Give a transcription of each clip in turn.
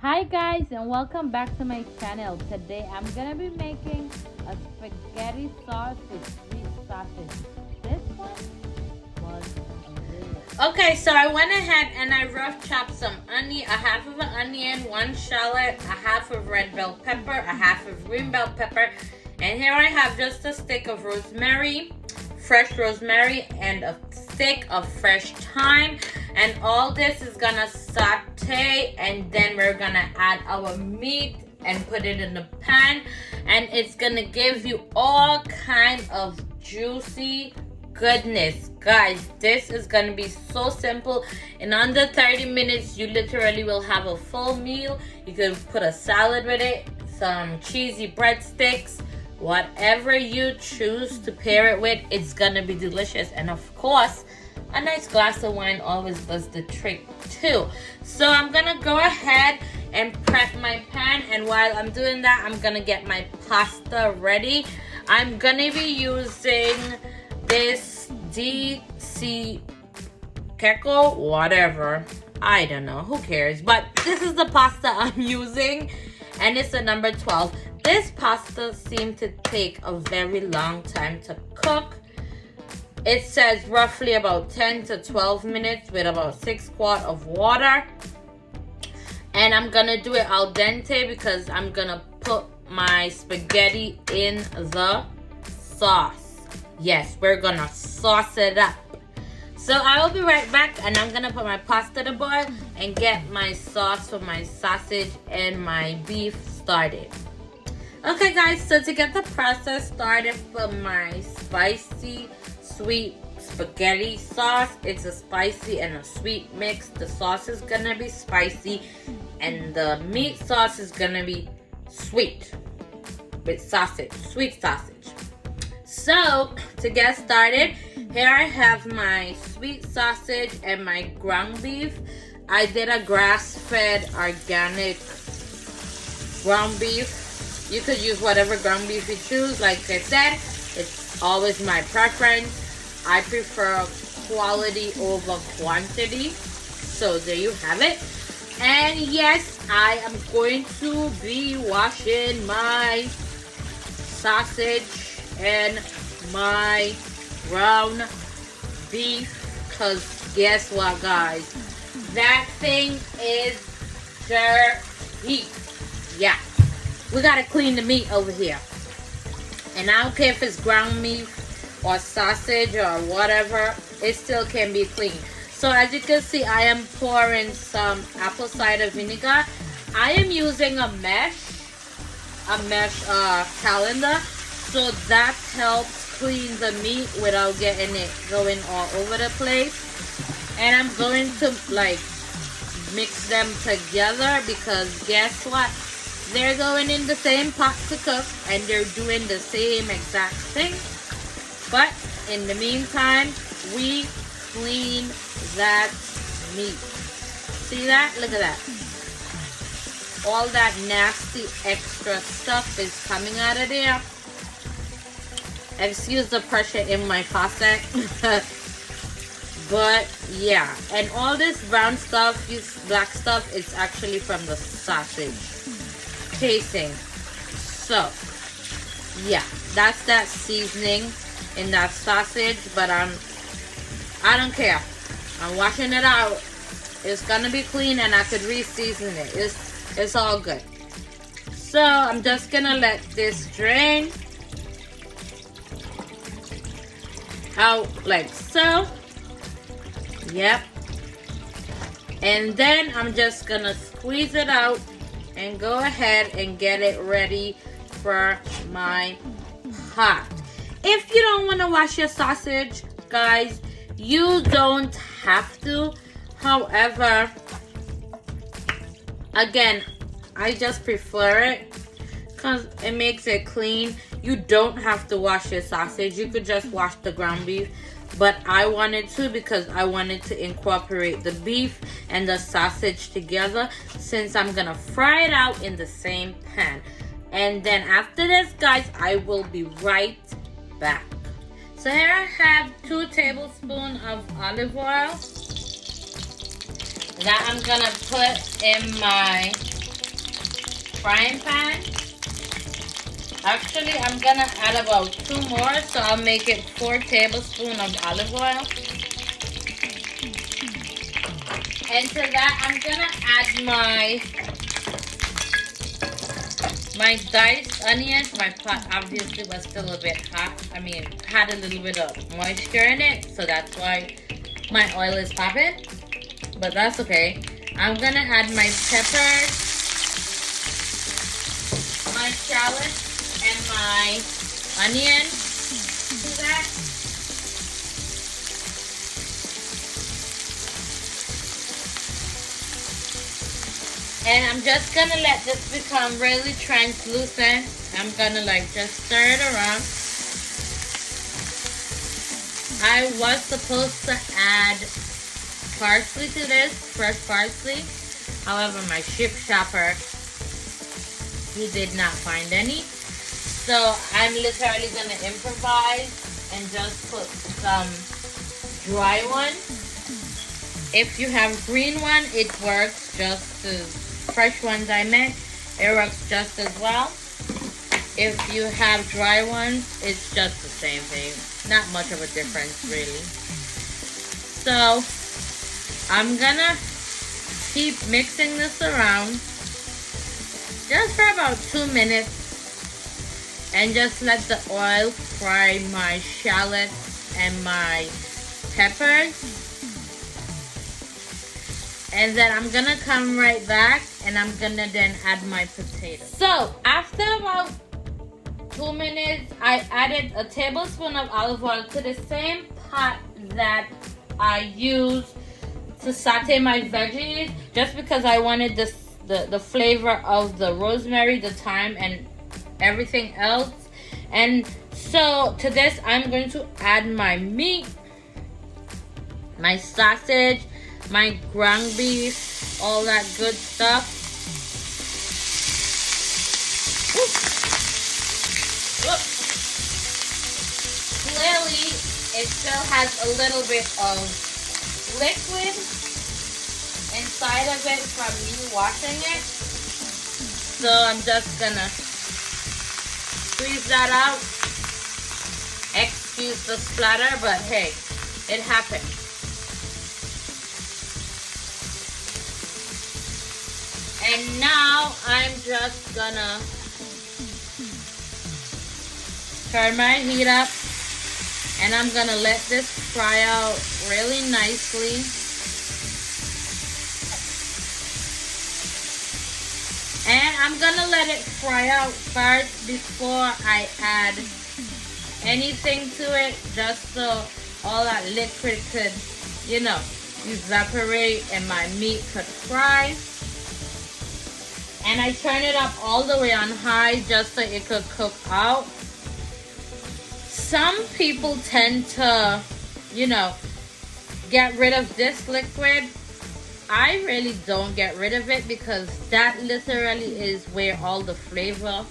Hi guys, and welcome back to my channel. Today I'm gonna be making a spaghetti sauce with sweet sausage. This one was delicious. Okay, so I went ahead and I rough chopped some onion, a half of an onion, one shallot, a half of red bell pepper, a half of green bell pepper, and here I have just a stick of rosemary, fresh rosemary, and a stick of fresh thyme. And all this is gonna saute, and then we're gonna add our meat and put it in the pan, and it's gonna give you all kind of juicy goodness. Guys, this is gonna be so simple. In under 30 minutes you literally will have a full meal. You could put a salad with it, some cheesy breadsticks, whatever you choose to pair it with. It's gonna be delicious. And of course, a nice glass of wine always does the trick too. So I'm gonna go ahead and prep my pan, and while I'm doing that, I'm gonna get my pasta ready. I'm gonna be using this cecco, whatever, I don't know, who cares, but this is the pasta I'm using, and it's a number 12. This pasta seemed to take a very long time to cook. It says roughly about 10 to 12 minutes with about 6 quarts of water. And I'm gonna do it al dente because I'm gonna put my spaghetti in the sauce. Yes, we're gonna sauce it up. So I will be right back, and I'm gonna put my pasta to boil and get my sauce for my sausage and my beef started. Okay guys, so to get the process started for my spicy sweet spaghetti sauce, it's a spicy and a sweet mix. The sauce is gonna be spicy and the meat sauce is gonna be sweet with sausage, sweet sausage. So to get started, here I have my sweet sausage and my ground beef. I did a grass-fed organic ground beef. You could use whatever ground beef you choose. Like I said, it's always my preference. I prefer quality over quantity. So there you have it. And yes, I am going to be washing my sausage and my ground beef. Because guess what, guys? That thing is dirty. Yeah. We gotta clean the meat over here. And I don't care if it's ground beef or sausage or whatever, it still can be clean. So as you can see, I am pouring some apple cider vinegar. I am using a mesh calendar, so that helps clean the meat without getting it going all over the place. And I'm going to like mix them together because guess what? They're going in the same pot to cook and they're doing the same exact thing. But in the meantime, we clean that meat. See that? Look at that. All that nasty extra stuff is coming out of there. Excuse the pressure in my faucet. But yeah, and all this brown stuff, this black stuff, is actually from the sausage casing. So yeah, that's that seasoning in that sausage, but I don't care. I'm washing it out. It's gonna be clean and I could re-season it. It's all good. So I'm just gonna let this drain out like so. Yep. And then I'm just gonna squeeze it out and go ahead and get it ready for my pot. If you don't want to wash your sausage, guys, you don't have to. However, again, I just prefer it because it makes it clean. You don't have to wash your sausage. You could just wash the ground beef. But I wanted to because I wanted to incorporate the beef and the sausage together since I'm going to fry it out in the same pan. And then after this, guys, I will be right back. So here I have 2 tablespoons of olive oil that I'm gonna put in my frying pan. Actually, I'm gonna add about 2 more, so I'll make it 4 tablespoons of olive oil. And to that, I'm gonna add my diced onions. My pot obviously was still a bit hot. I mean, had a little bit of moisture in it, so that's why my oil is popping. But that's okay. I'm gonna add my peppers, my shallots, and my onion to that. And I'm just gonna let this become really translucent. I'm gonna like just stir it around. I was supposed to add parsley to this, fresh parsley. However, my shift shopper, he did not find any. So I'm literally gonna improvise and just put some dry one. If you have green one, it works just as fresh ones I meant. It works just as well. If you have dry ones, it's just the same thing. Not much of a difference really. So I'm gonna keep mixing this around just for about 2 minutes and just let the oil fry my shallots and my peppers. And then I'm gonna come right back and I'm gonna then add my potatoes. So after about 2 minutes, I added a tablespoon of olive oil to the same pot that I used to saute my veggies, just because I wanted the flavor of the rosemary, the thyme, and everything else. And so to this, I'm going to add my meat, my sausage, my ground beef, all that good stuff. Clearly, it still has a little bit of liquid inside of it from me washing it. So I'm just gonna squeeze that out. Excuse the splatter, but hey, it happened. And now I'm just gonna turn my heat up and I'm gonna let this fry out really nicely. And I'm gonna let it fry out first before I add anything to it, just so all that liquid could, you know, evaporate and my meat could fry. And I turn it up all the way on high just so it could cook out. Some people tend to, you know, get rid of this liquid. I really don't get rid of it because that literally is where all the flavor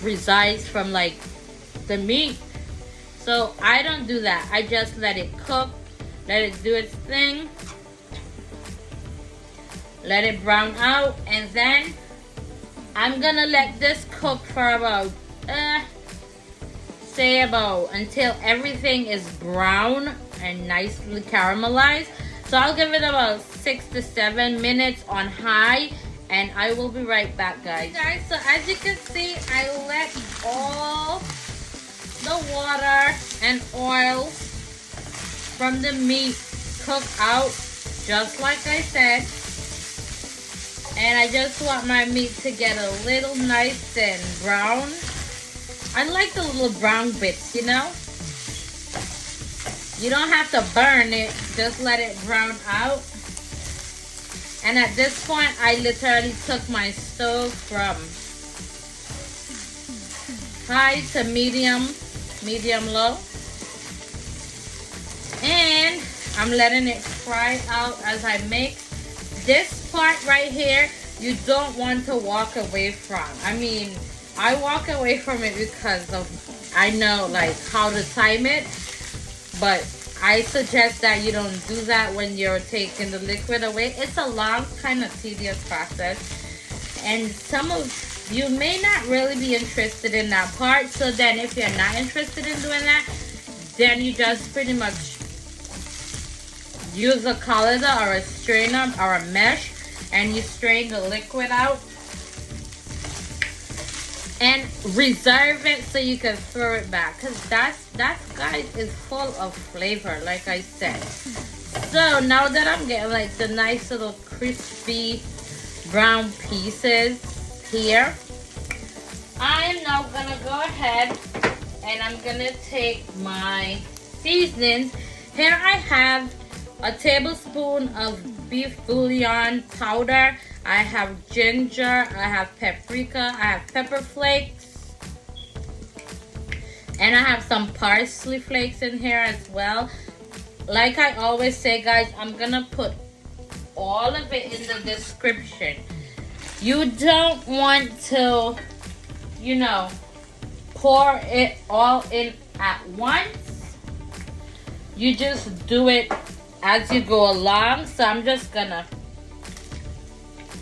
resides from, like the meat. So I don't do that. I just let it cook, let it do its thing, let it brown out, and then I'm gonna let this cook for about say about until everything is brown and nicely caramelized. So I'll give it about 6 to 7 minutes on high, and I will be right back, guys. Guys, so as you can see, I let all the water and oil from the meat cook out, just like I said. And I just want my meat to get a little nice and brown. I like the little brown bits, you know? You don't have to burn it, just let it brown out. And at this point, I literally took my stove from high to medium low. And I'm letting it fry out as I make. This part right here, you don't want to walk away from. I mean, I walk away from it because of, I know like how to time it, but I suggest that you don't do that when you're taking the liquid away. It's a long, kind of tedious process. And some of you may not really be interested in that part. So then if you're not interested in doing that, then you just pretty much use a colander or a strainer or a mesh, and you strain the liquid out and reserve it so you can throw it back, because that guys is full of flavor, like I said. So now that I'm getting like the nice little crispy brown pieces here, I'm now gonna go ahead and I'm gonna take my seasonings. Here I have a tablespoon of beef bouillon powder. I have ginger, I have paprika, I have pepper flakes, and I have some parsley flakes in here as well. Like I always say, guys, I'm gonna put all of it in the description. You don't want to, you know, pour it all in at once. You just do it as you go along. So I'm just gonna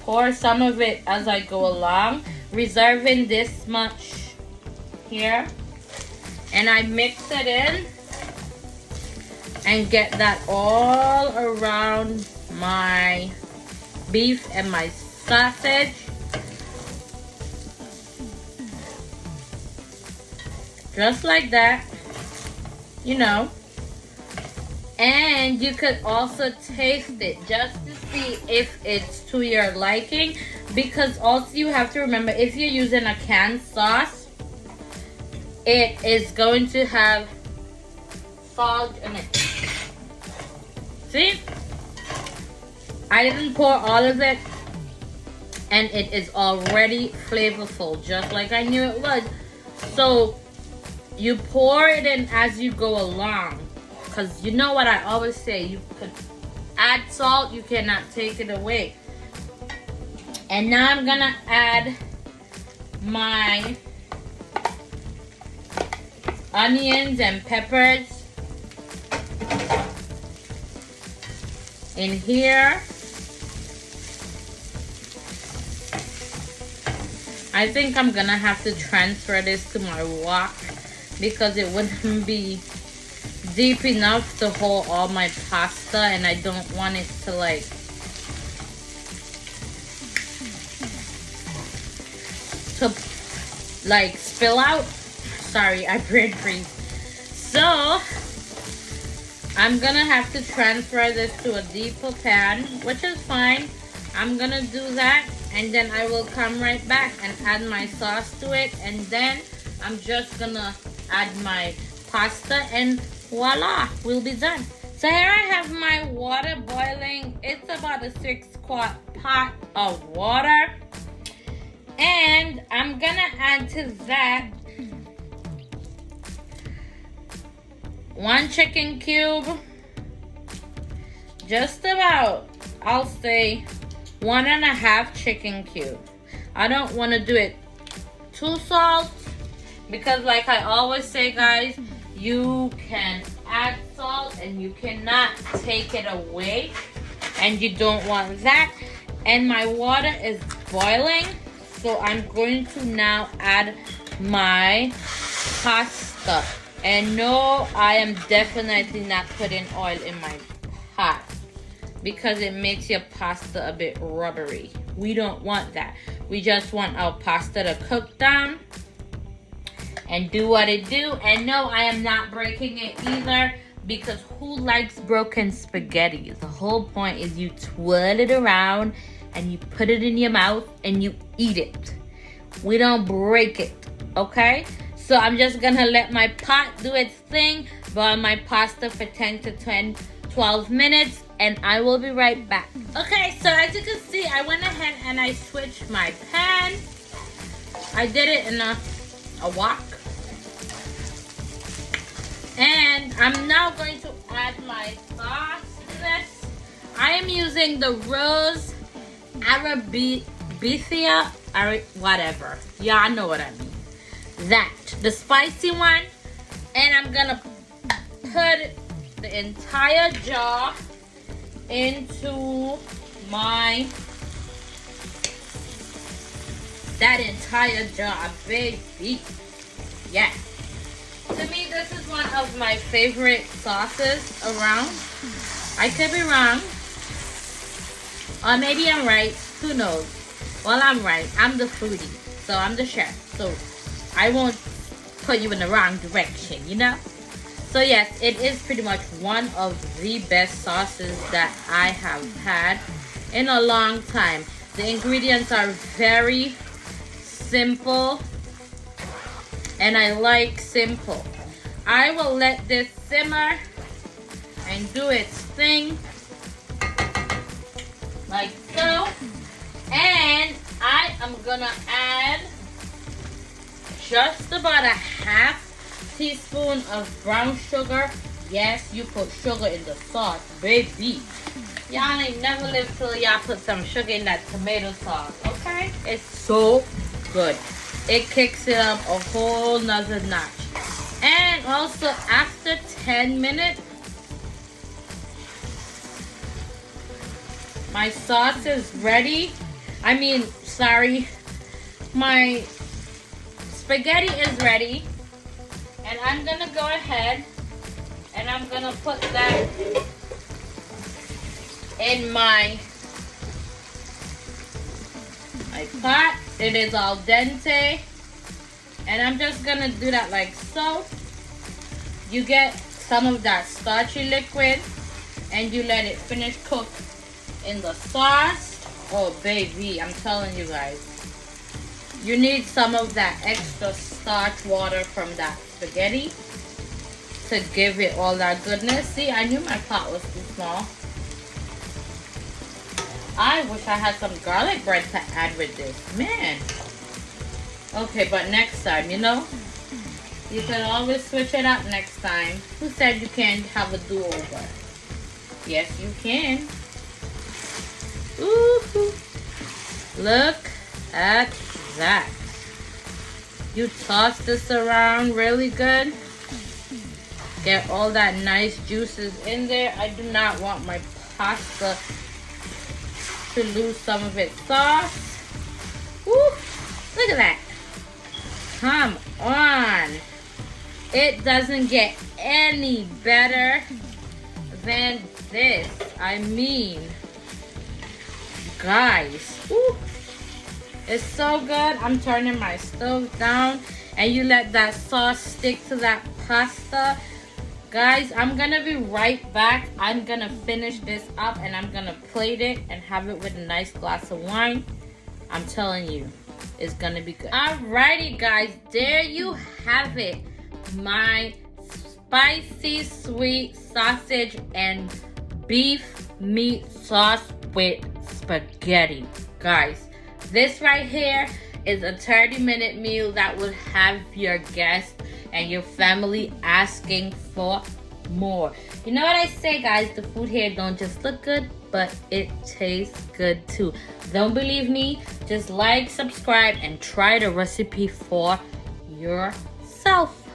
pour some of it as I go along, reserving this much here, and I mix it in and get that all around my beef and my sausage. Just like that, you know. And you could also taste it just to see if it's to your liking, because also you have to remember, if you're using a canned sauce, it is going to have salt in it. See? I didn't pour all of it, and it is already flavorful, just like I knew it was. So you pour it in as you go along. Because you know what I always say, you could add salt, you cannot take it away. And now I'm gonna add my onions and peppers in here. I think I'm gonna have to transfer this to my wok because it wouldn't be deep enough to hold all my pasta, and I don't want it to like spill out. Sorry, I brain freeze. So I'm gonna have to transfer this to a deeper pan, which is fine. I'm gonna do that, and then I will come right back and add my sauce to it, and then I'm just gonna add my pasta, and voila, we'll be done. So here I have my water boiling. It's about a 6-quart pot of water, and I'm gonna add to that 1 chicken cube, just about, I'll say 1.5 chicken cube. I don't want to do it too salt, because like I always say, guys, you can add salt and you cannot take it away, and you don't want that. And my water is boiling, so I'm going to now add my pasta. And no, I am definitely not putting oil in my pot, because it makes your pasta a bit rubbery. We don't want that. We just want our pasta to cook down and do what it do. And no, I am not breaking it either, because who likes broken spaghetti? The whole point is you twirl it around and you put it in your mouth and you eat it. We don't break it, okay? So I'm just gonna let my pot do its thing, boil my pasta for 10 to 12 minutes, and I will be right back. Okay, so as you can see, I went ahead and I switched my pan. I did it in a wok. And I'm now going to add my sauce to this. I am using the Rose Arabica, or whatever. Y'all know what I mean. That, the spicy one. And I'm gonna put the entire jar into my that entire jar, baby. Yes. To me, this is one of my favorite sauces around. I could be wrong. Or maybe I'm right. Who knows? Well, I'm right. I'm the foodie. So I'm the chef. So I won't put you in the wrong direction, you know? So yes, it is pretty much one of the best sauces that I have had in a long time. The ingredients are very simple. And I like simple. I will let this simmer and do its thing like so. And I am gonna add just about a half teaspoon of brown sugar. Yes, you put sugar in the sauce, baby. Y'all ain't never lived till y'all put some sugar in that tomato sauce, okay? It's so good. It kicks it up a whole nother notch. And also after 10 minutes, my sauce is ready. My spaghetti is ready. And I'm gonna go ahead and I'm gonna put that in my pot. It is al dente. And I'm just gonna do that like so. You get some of that starchy liquid and you let it finish cook in the sauce. Oh baby, I'm telling you guys. You need some of that extra starch water from that spaghetti to give it all that goodness. See, I knew my pot was too small. I wish I had some garlic bread to add with this. Man. Okay, but next time, you know? You can always switch it up next time. Who said you can't have a do-over? Yes, you can. Ooh, look at that. You toss this around really good. Get all that nice juices in there. I do not want my pasta to lose some of its sauce. Woo, look at that. Come on. It doesn't get any better than this. I mean, guys. Woo. It's so good. I'm turning my stove down and you let that sauce stick to that pasta. Guys, I'm gonna be right back. I'm gonna finish this up and I'm gonna plate it and have it with a nice glass of wine. I'm telling you, it's gonna be good. Alrighty guys, there you have it. My spicy sweet sausage and beef meat sauce with spaghetti. Guys, this right here is a 30-minute meal that would have your guests and your family asking for more. You know what I say, guys? The food here don't just look good, but it tastes good too. Don't believe me? Just like, subscribe, and try the recipe for yourself.